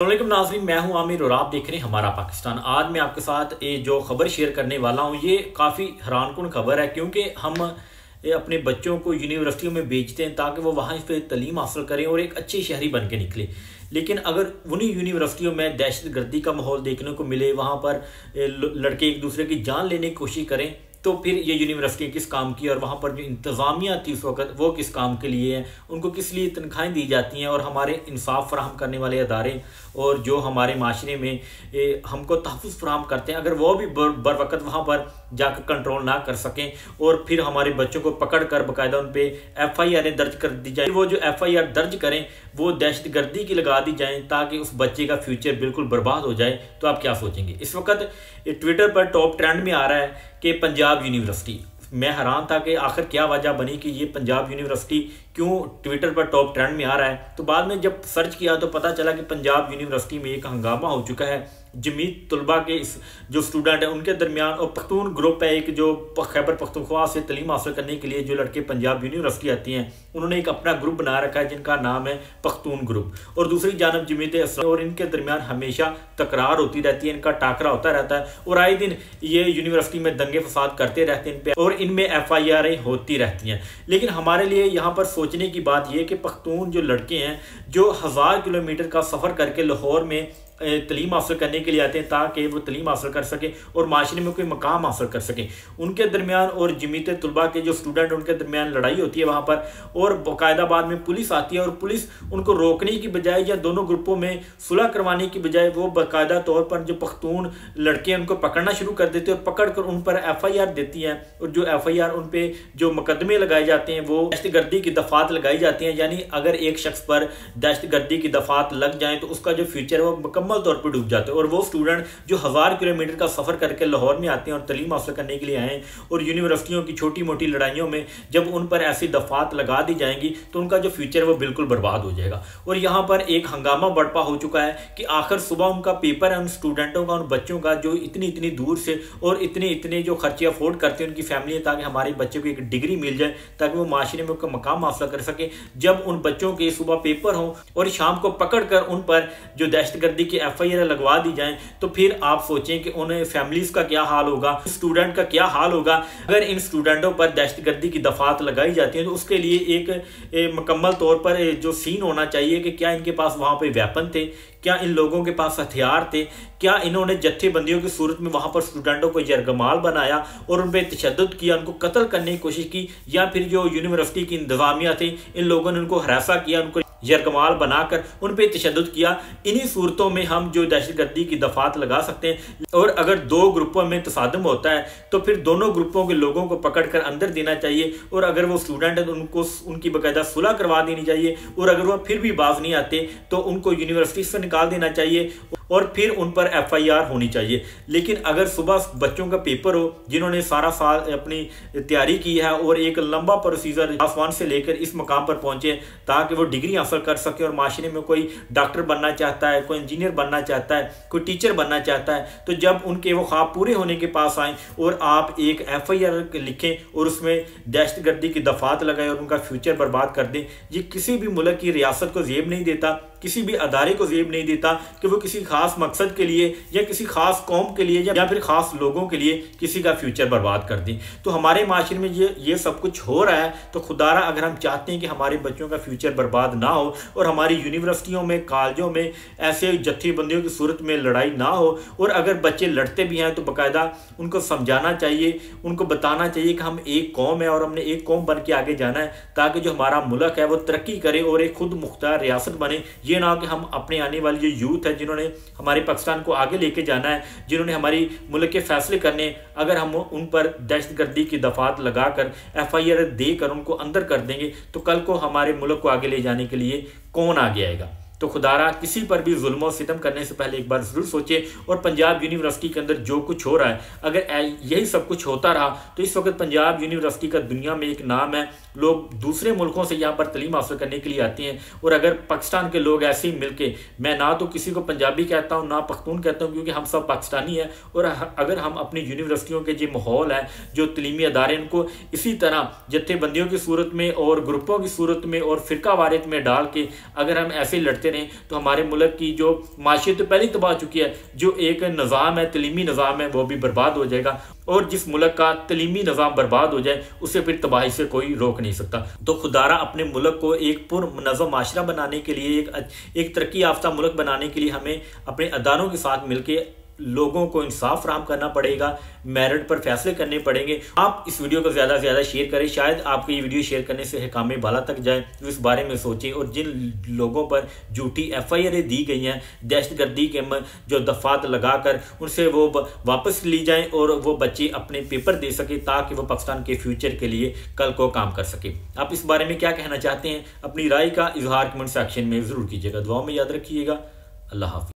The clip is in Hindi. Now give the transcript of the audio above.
अस्सलामुअलैकुम नाज़रीन, मैं हूं आमिर और आप देख रहे हैं हमारा पाकिस्तान। आज मैं आपके साथ जो खबर शेयर करने वाला हूं ये काफ़ी हैरानकुन खबर है, क्योंकि हम अपने बच्चों को यूनिवर्सिटियों में भेजते हैं ताकि वो वहाँ पे तलीम हासिल करें और एक अच्छे शहरी बन के निकले। लेकिन अगर उन्हीं यूनिवर्सिटियों में दहशत गर्दी का माहौल देखने को मिले, वहाँ पर लड़के एक दूसरे की जान लेने की कोशिश करें, तो फिर ये यूनिवर्सिटी किस काम की और वहाँ पर जो इंतज़ामिया थी उस वक्त वो किस काम के लिए है, उनको किस लिए तनख्वाहें दी जाती हैं और हमारे इंसाफ फराहम करने वाले अदारे और जो हमारे माशरे में हमको तहफ़्फ़ुज़ फराहम करते हैं, अगर वो भी बर वक़्त वहाँ पर जाकर कंट्रोल ना कर सकें और फिर हमारे बच्चों को पकड़ कर बाकायदा उन पर FIR दर्ज कर दी जाए, वो जो FIR दर्ज करें वो दहशत गर्दी की लगा दी जाए ताकि उस बच्चे का फ्यूचर बिल्कुल बर्बाद हो जाए, तो आप क्या सोचेंगे। इस वक्त ट्विटर पर टॉप ट्रेंड में आ रहा है कि पंजाब यूनिवर्सिटी। मैं हैरान था कि आखिर क्या वजह बनी कि ये पंजाब यूनिवर्सिटी क्यों ट्विटर पर टॉप ट्रेंड में आ रहा है। तो बाद में जब सर्च किया तो पता चला कि पंजाब यूनिवर्सिटी में एक हंगामा हो चुका है। जमीत तलबा के इस जो स्टूडेंट है उनके दरमियान, और पख्तून ग्रुप है एक जो खैबर पख्तूनख्वा से तलीम हासिल करने के लिए जो लड़के पंजाब यूनिवर्सिटी आती हैं, उन्होंने एक अपना ग्रुप बना रखा है जिनका नाम है पख्तून ग्रुप। और दूसरी जानब जमीत असलम, और इनके दरमियान हमेशा तकरार होती रहती है, इनका टाकरा होता रहता है और आए दिन ये यूनिवर्सिटी में दंगे फसाद करते रहते हैं इन पर और इनमें FIR होती रहती हैं। लेकिन हमारे लिए यहाँ पर सोचने की बात यह कि पख्तून जो लड़के हैं जो 1000 किलोमीटर का सफ़र करके लाहौर में तलीम हासिल करने के लिए आते हैं ताकि वो तलीम हासिल कर सकें और माशरे में कोई मकाम हासिल कर सकें, उनके दरमियान और जमीत तलबा के जो स्टूडेंट उनके दरमियान लड़ाई होती है वहाँ पर, और बाकायदा बाद में पुलिस आती है और पुलिस उनको रोकने की बजाय या दोनों ग्रुपों में सुलह करवाने की बजाय वो बाकायदा तौर पर जो पख्तून लड़के हैं उनको पकड़ना शुरू कर देते हैं और पकड़ कर उन पर FIR देती हैं। और जो FIR उन पर जो मुकदमे लगाए जाते हैं वो दहशत गर्दी की दफात लगाई जाती हैं, यानी अगर एक शख्स पर दहशत गर्दी की दफात लग जाए तो उसका जो फ्यूचर है वो मुकम्मल तौर पर डूब जाते हैं। और वो स्टूडेंट जो 1000 किलोमीटर का सफर करके लाहौर में आते हैं और तलीम हासिल करने के लिए आए हैं, और यूनिवर्सिटियों की छोटी मोटी लड़ाइयों में जब उन पर ऐसी दफात लगा दी जाएंगी तो उनका जो फ्यूचर है वो बिल्कुल बर्बाद हो जाएगा। और यहाँ पर एक हंगामा बर्पा हो चुका है कि आखिर सुबह उनका पेपर है, उन स्टूडेंटों का, उन बच्चों का जो इतनी दूर से और इतने जो खर्चे अफोर्ड करते हैं उनकी फैमिली, ताकि हमारे बच्चे को एक डिग्री मिल जाए ताकि वो माशरे में उनका मकाम हासिल कर सके। जब उन बच्चों के सुबह पेपर हो और शाम को पकड़ कर उन पर जो दहशतगर्दी की FIR लगवा दी जाए, तो फिर आप सोचें कि उन्हें फैमिलीज का क्या हाल होगा, स्टूडेंट का क्या हाल होगा। अगर इन स्टूडेंटों पर दहशतगर्दी की दफात लगाई जाती है तो उसके लिए एक मुकम्मल तौर पर जो सीन होना चाहिए कि क्या इनके पास वहाँ पे वेपन थे, क्या इन लोगों के पास हथियार थे, क्या इन्होंने जत्थेबंदियों की सूरत में वहाँ पर स्टूडेंटों को यरगमाल बनाया और उन पर तशद्दुद किया, उनको कत्ल करने की कोशिश की, या फिर जो यूनिवर्सिटी की इंतजामिया थी इन लोगों ने उनको हरासा किया, उनको यरगमाल बनाकर उन पर तशद्दुद किया। इन्हीं सूरतों में हम जो दहशतगर्दी की दफात लगा सकते हैं। और अगर दो ग्रुपों में तसादम होता है तो फिर दोनों ग्रुपों के लोगों को पकड़कर अंदर देना चाहिए, और अगर वो स्टूडेंट है तो उनको उनकी बाकायदा सुलह करवा देनी चाहिए, और अगर वो फिर भी बाज नहीं आते तो उनको यूनिवर्सिटी से निकाल देना चाहिए और फिर उन पर FIR होनी चाहिए। लेकिन अगर सुबह बच्चों का पेपर हो जिन्होंने सारा साल अपनी तैयारी की है और एक लंबा प्रोसीजर आसमान से लेकर इस मकाम पर पहुंचे ताकि वो डिग्री हासिल कर सके, और माशरे में कोई डॉक्टर बनना चाहता है, कोई इंजीनियर बनना चाहता है, कोई टीचर बनना चाहता है, तो जब उनके वो ख्वाब पूरे होने के पास आए और आप एक FIR लिखें और उसमें दहशतगर्दी की दफात लगाए और उनका फ्यूचर बर्बाद कर दें, ये किसी भी मुल्क की रियासत को जेब नहीं देता, किसी भी अदारे को जेब नहीं देता कि वो किसी खास मकसद के लिए या किसी खास कौम के लिए या फिर खास लोगों के लिए किसी का फ्यूचर बर्बाद कर दें। तो हमारे माशरे में ये सब कुछ हो रहा है, तो खुदारा अगर हम चाहते हैं कि हमारे बच्चों का फ्यूचर बर्बाद ना हो और हमारी यूनिवर्सिटियों में, कॉलेजों में ऐसे जत्थेबंदियों की सूरत में लड़ाई ना हो, और अगर बच्चे लड़ते भी हैं तो बाकायदा उनको समझाना चाहिए, उनको बताना चाहिए कि हम एक कौम है और हमने एक कौम बन के आगे जाना है ताकि जो हमारा मुल्क है वो तरक्की करे और एक खुद मुख्तार रियासत बने। ये ना कि हम अपने आने वाली जो यूथ है जिन्होंने हमारे पाकिस्तान को आगे लेके जाना है, जिन्होंने हमारी मुल्क के फैसले करने, अगर हम उन पर दहशतगर्दी की दफात लगाकर FIR देकर उनको अंदर कर देंगे तो कल को हमारे मुल्क को आगे ले जाने के लिए कौन आगे आएगा। तो खुदारा किसी पर भी जुल्म और सितम करने से पहले एक बार ज़रूर सोचे। और पंजाब यूनिवर्सिटी के अंदर जो कुछ हो रहा है, अगर यही सब कुछ होता रहा तो इस वक्त पंजाब यूनिवर्सिटी का दुनिया में एक नाम है, लोग दूसरे मुल्कों से यहाँ पर तलीम हासिल करने के लिए आते हैं। और अगर पाकिस्तान के लोग ऐसे ही मिलके, मैं ना तो किसी को पंजाबी कहता हूँ ना पख्तून कहता हूँ, क्योंकि हम सब पाकिस्तानी हैं, और अगर हम अपनी यूनिवर्सिटियों के जो माहौल है, जो तलीमी अदारे, इनको इसी तरह जत्थेबंदियों की सूरत में और ग्रुपों की सूरत में और फ़िरका वारियत में डाल के अगर हम ऐसे लड़ते करते रहें तो हमारे मुल्क की जो माशियत तो पहले ही तबाह हो चुकी है, जो एक निज़ाम है, तलीमी निज़ाम है, वो भी बर्बाद हो जाएगा। और जिस मुल्क का तलीमी निज़ाम बर्बाद हो जाए उसे फिर तबाही से कोई रोक नहीं सकता। तो खुदारा अपने मुल्क को एक पुरमनज़्ज़म माशरा बनाने के लिए, एक तरक्की याफ्ता मुल्क बनाने के लिए हमें अपने अदारों के साथ मिलकर लोगों को इंसाफ फराहम करना पड़ेगा, मेरिट पर फैसले करने पड़ेंगे। आप इस वीडियो को ज़्यादा से ज़्यादा शेयर करें, शायद आपको ये वीडियो शेयर करने से हकाम बाला तक जाए, तो इस बारे में सोचें। और जिन लोगों पर झूठी FIR दी गई हैं दहशतगर्दी के जो दफात लगाकर, उनसे वो वापस ली जाएं और वो बच्चे अपने पेपर दे सके ताकि वो पाकिस्तान के फ्यूचर के लिए कल को काम कर सके। आप इस बारे में क्या कहना चाहते हैं? अपनी राय का इजहार कमेंट सेक्शन में ज़रूर कीजिएगा। दुआ में याद रखिएगा। अल्लाह हाफ़िज़।